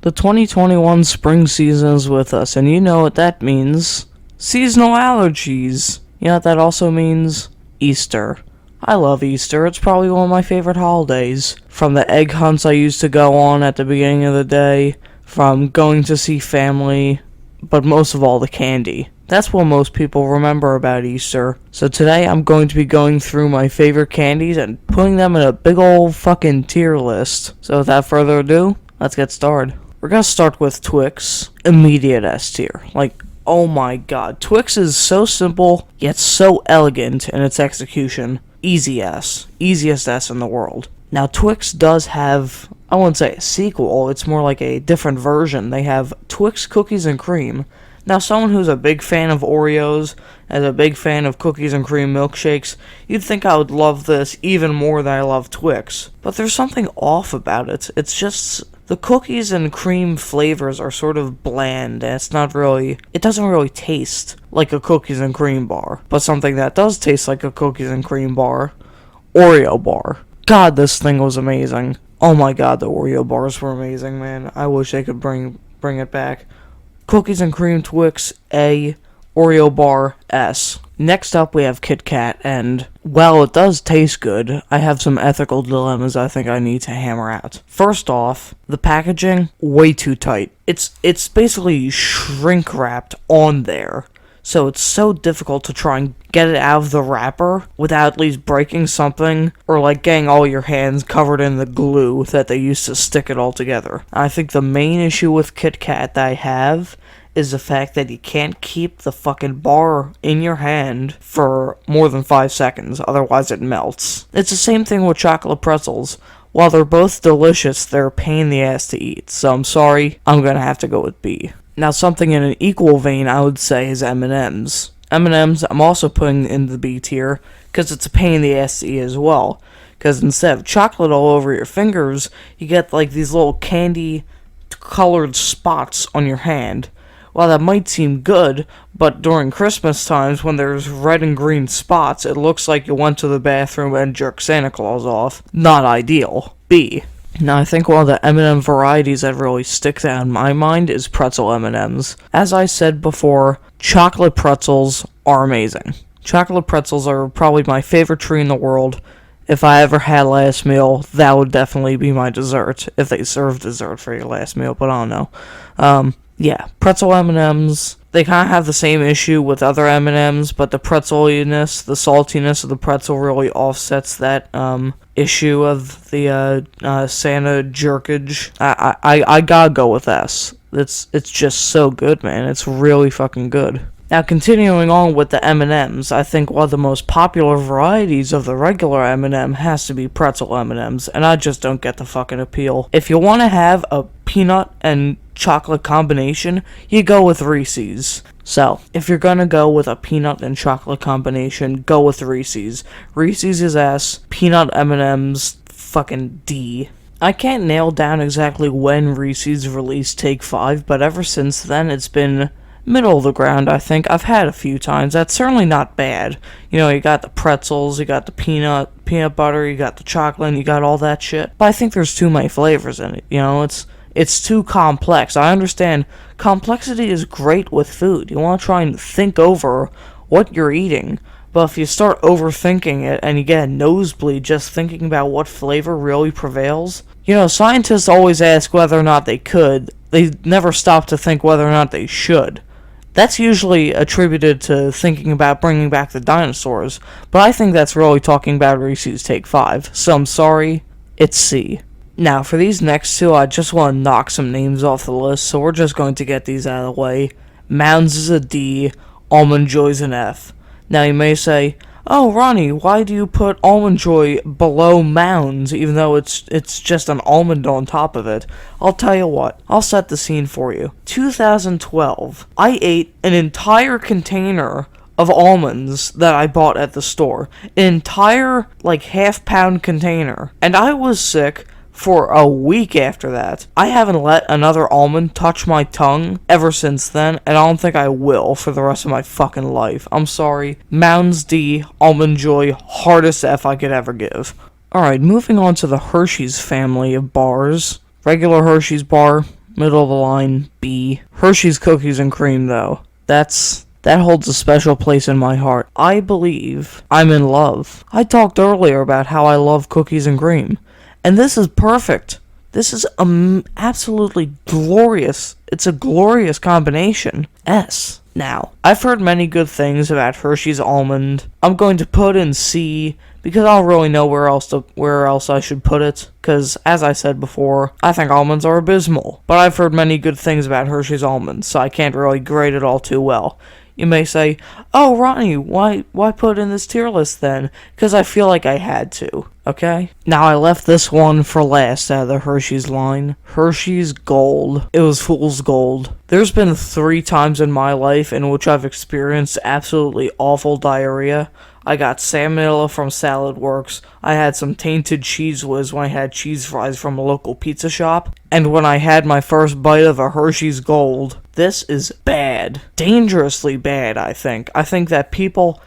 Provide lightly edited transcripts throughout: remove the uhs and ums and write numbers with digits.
The 2021 spring season is with us, and you know what that means. Seasonal allergies. You know what that also means? Easter. I love Easter. It's probably one of my favorite holidays. From the egg hunts I used to go on at the beginning of the day, from going to see family, but most of all the candy. That's what most people remember about Easter. So today I'm going to be going through my favorite candies and putting them in a big old fucking tier list. So without further ado, let's get started. We're gonna start with Twix. Immediate S tier. Like, oh my god. Twix is so simple, yet so elegant in its execution. Easy S. Easiest S in the world. Now, Twix does have, I wouldn't say a sequel, it's more like a different version. They have Twix Cookies and Cream. Now, someone who's a big fan of Oreos, as a big fan of cookies and cream milkshakes, you'd think I would love this even more than I love Twix. But there's something off about it. It's just, the cookies and cream flavors are sort of bland, and it doesn't really taste like a cookies and cream bar. But something that does taste like a cookies and cream bar, Oreo Bar. God, this thing was amazing. Oh my god, the Oreo bars were amazing, man. I wish they could bring it back. Cookies and cream Twix, A. Oreo Bar, S. Next up, we have Kitkat, and while it does taste good, I have some ethical dilemmas I think I need to hammer out. First off, the packaging, way too tight. It's basically shrink-wrapped on there, so it's so difficult to try and get it out of the wrapper without at least breaking something, or like getting all your hands covered in the glue that they use to stick it all together. I think the main issue with Kitkat that I have is the fact that you can't keep the fucking bar in your hand for more than 5 seconds, otherwise it melts. It's the same thing with chocolate pretzels. While they're both delicious, they're a pain in the ass to eat, so I'm sorry, I'm gonna have to go with B. Now, something in an equal vein I would say is M&M's. M&M's I'm also putting in the B tier, because it's a pain in the ass to eat as well. Because instead of chocolate all over your fingers, you get like these little candy colored spots on your hand. While that might seem good, but during Christmas times when there's red and green spots, it looks like you went to the bathroom and jerked Santa Claus off. Not ideal. B. Now, I think one of the M&M varieties that really sticks out in my mind is pretzel M&Ms. As I said before, chocolate pretzels are amazing. Chocolate pretzels are probably my favorite treat in the world. If I ever had last meal, that would definitely be my dessert, if they serve dessert for your last meal, but I don't know. Yeah, pretzel M&Ms, they kind of have the same issue with other M&Ms, but the pretzeliness, the saltiness of the pretzel really offsets that issue of the Santa jerkage. I gotta go with S. It's just so good, man. It's really fucking good. Now, continuing on with the M&Ms, I think one of the most popular varieties of the regular M&M has to be pretzel M&Ms, and I just don't get the fucking appeal. If you want to have a peanut and chocolate combination, you go with Reese's. So, if you're gonna go with a peanut and chocolate combination, go with Reese's. Reese's is S, peanut M&M's fucking D. I can't nail down exactly when Reese's released Take 5, but ever since then it's been middle of the ground, I think. I've had a few times. That's certainly not bad. You know, you got the pretzels, you got the peanut butter, you got the chocolate, and you got all that shit. But I think there's too many flavors in it, you know, it's too complex. I understand complexity is great with food. You want to try and think over what you're eating. But if you start overthinking it and you get a nosebleed just thinking about what flavor really prevails, you know, scientists always ask whether or not they could. They never stop to think whether or not they should. That's usually attributed to thinking about bringing back the dinosaurs, but I think that's really talking about Reese's Take 5, so I'm sorry, it's C. Now, for these next two, I just want to knock some names off the list, so we're just going to get these out of the way. Mounds is a D, Almond Joy's an F. Now, you may say, oh, Ronnie, why do you put Almond Joy below Mounds, even though it's just an almond on top of it? I'll tell you what, I'll set the scene for you. 2012, I ate an entire container of almonds that I bought at the store. An entire, like, half-pound container. And I was sick for a week after that. I haven't let another almond touch my tongue ever since then, and I don't think I will for the rest of my fucking life. I'm sorry. Mounds D, Almond Joy, hardest F I could ever give. Alright, moving on to the Hershey's family of bars. Regular Hershey's bar, Middle of the line, B. Hershey's Cookies and Cream, though. That holds a special place in my heart. I believe I'm in love. I talked earlier about how I love cookies and cream. And this is perfect. This is absolutely glorious. It's a glorious combination. S. Now, I've heard many good things about Hershey's Almond. I'm going to put in C because I don't really know where else I should put it. Because, as I said before, I think almonds are abysmal. But I've heard many good things about Hershey's Almonds, so I can't really grade it all too well. You may say, oh, Ronnie, why put in this tier list then? Because I feel like I had to, okay? Now, I left this one for last out of the Hershey's line. Hershey's Gold. It was fool's gold. There's been 3 times in my life in which I've experienced absolutely awful diarrhea. I got salmonella from Salad Works. I had some tainted cheese whiz when I had cheese fries from a local pizza shop. And when I had my first bite of a Hershey's Gold. This is bad. Dangerously bad, I think. I think that people...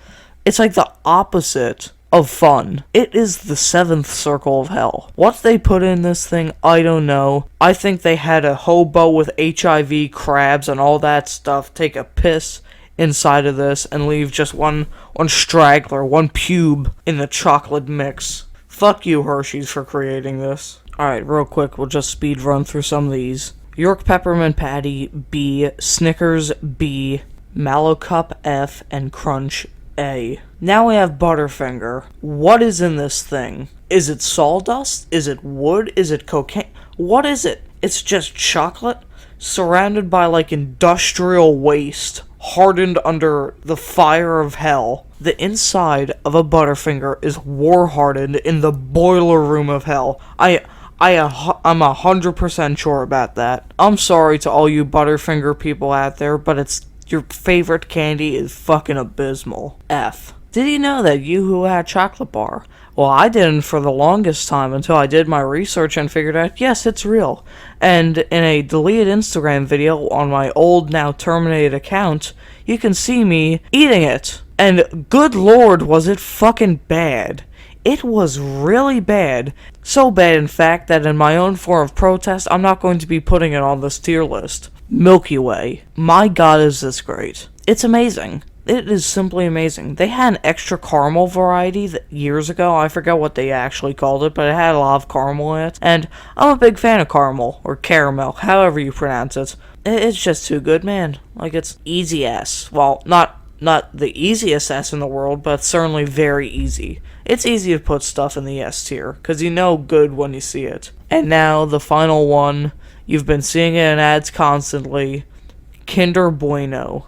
It's like the opposite of fun. It is the 7th circle of hell. What they put in this thing, I don't know. I think they had a hobo with HIV, crabs, and all that stuff take a piss inside of this and leave just one straggler, one pube in the chocolate mix. Fuck you, Hershey's, for creating this. Alright, real quick, we'll just speed run through some of these. York Peppermint Patty, B. Snickers, B. Mallow Cup, F. And Crunch, A. Now we have Butterfinger. What is in this thing? Is it sawdust? Is it wood? Is it cocaine? What is it? It's just chocolate surrounded by like industrial waste, hardened under the fire of hell. The inside of a Butterfinger is war-hardened in the boiler room of hell. I'm 100% sure about that. I'm sorry to all you Butterfinger people out there, but it's your favorite candy is fucking abysmal. F. Did you know that Yoo-Hoo had chocolate bar? Well, I didn't for the longest time until I did my research and figured out, yes, it's real. And in a deleted Instagram video on my old, now terminated account, you can see me eating it. And good lord, was it fucking bad. It was really bad. So bad, in fact, that in my own form of protest, I'm not going to be putting it on this tier list. Milky Way. My god, is this great. It's amazing. It is simply amazing. They had an extra caramel variety years ago. I forget what they actually called it, but it had a lot of caramel in it. And I'm a big fan of caramel, or caramel, however you pronounce it. It's just too good, man. Like, it's easy S. Well, not the easiest S in the world, but certainly very easy. It's easy to put stuff in the S tier, because you know good when you see it. And now, the final one. You've been seeing it in ads constantly. Kinder Bueno.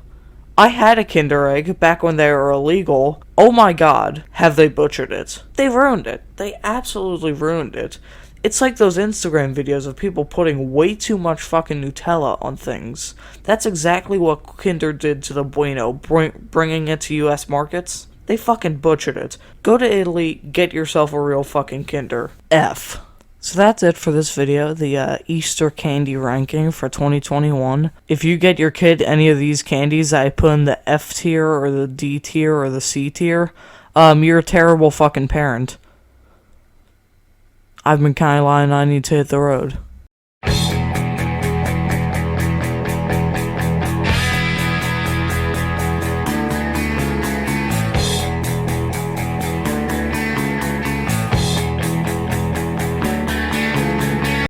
I had a Kinder Egg back when they were illegal. Oh my god, have they butchered it. They ruined it. They absolutely ruined it. It's like those Instagram videos of people putting way too much fucking Nutella on things. That's exactly what Kinder did to the Bueno, bringing it to US markets. They fucking butchered it. Go to Italy, get yourself a real fucking Kinder. F. So that's it for this video, the Easter candy ranking for 2021. If you get your kid any of these candies I put in the F tier, or the D tier, or the C tier, you're a terrible fucking parent. I've been Kylie and I need to hit the road.